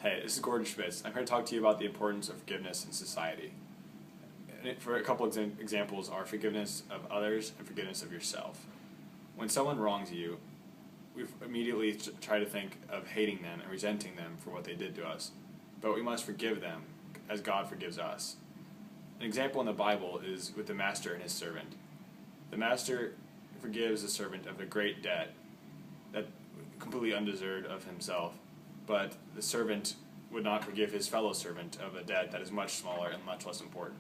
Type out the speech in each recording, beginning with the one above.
Hey, this is Gordon Schmitz. I'm here to talk to you about the importance of forgiveness in society. For a couple examples are forgiveness of others and forgiveness of yourself. When someone wrongs you, we immediately try to think of hating them and resenting them for what they did to us. But we must forgive them as God forgives us. An example in the Bible is with the master and his servant. The master forgives the servant of a great debt that completely undeserved of himself, but the servant would not forgive his fellow servant of a debt that is much smaller and much less important.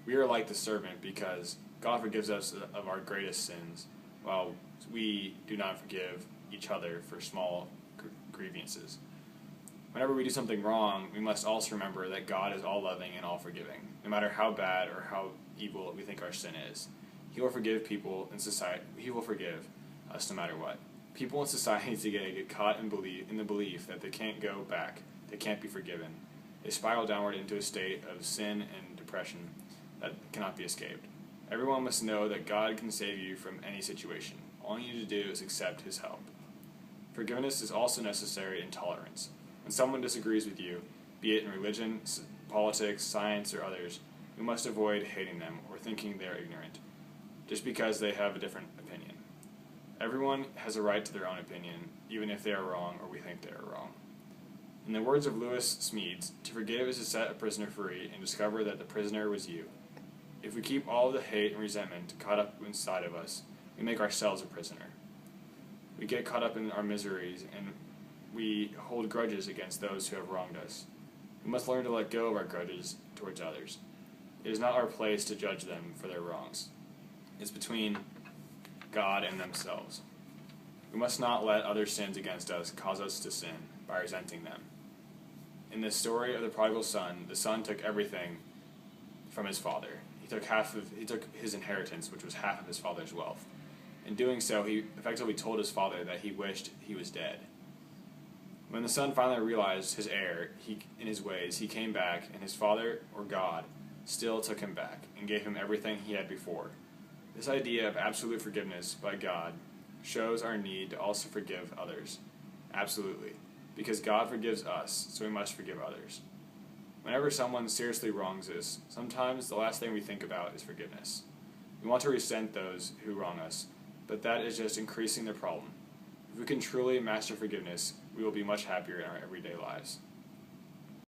We are like the servant because God forgives us of our greatest sins, while we do not forgive each other for small grievances. Whenever we do something wrong, we must also remember that God is all-loving and all-forgiving, no matter how bad or how evil we think our sin is. He will forgive people in society. He will forgive us no matter what. People in society today get caught in the belief that they can't go back, they can't be forgiven. They spiral downward into a state of sin and depression that cannot be escaped. Everyone must know that God can save you from any situation. All you need to do is accept His help. Forgiveness is also necessary in tolerance. When someone disagrees with you, be it in religion, politics, science, or others, we must avoid hating them or thinking they are ignorant, just because they have a different opinion. Everyone has a right to their own opinion, even if they are wrong or we think they are wrong. In the words of Lewis Smedes, to forgive is to set a prisoner free and discover that the prisoner was you. If we keep all of the hate and resentment caught up inside of us, we make ourselves a prisoner. We get caught up in our miseries and we hold grudges against those who have wronged us. We must learn to let go of our grudges towards others. It is not our place to judge them for their wrongs. It's between God and themselves. We must not let other sins against us cause us to sin by resenting them. In the story of the prodigal son, the son took everything from his father. He took his inheritance, which was half of his father's wealth. In doing so, he effectively told his father that he wished he was dead. When the son finally realized his error in his ways, he came back, and his father, or God, still took him back and gave him everything he had before. This idea of absolute forgiveness by God shows our need to also forgive others. Absolutely. Because God forgives us, so we must forgive others. Whenever someone seriously wrongs us, sometimes the last thing we think about is forgiveness. We want to resent those who wrong us, but that is just increasing the problem. If we can truly master forgiveness, we will be much happier in our everyday lives.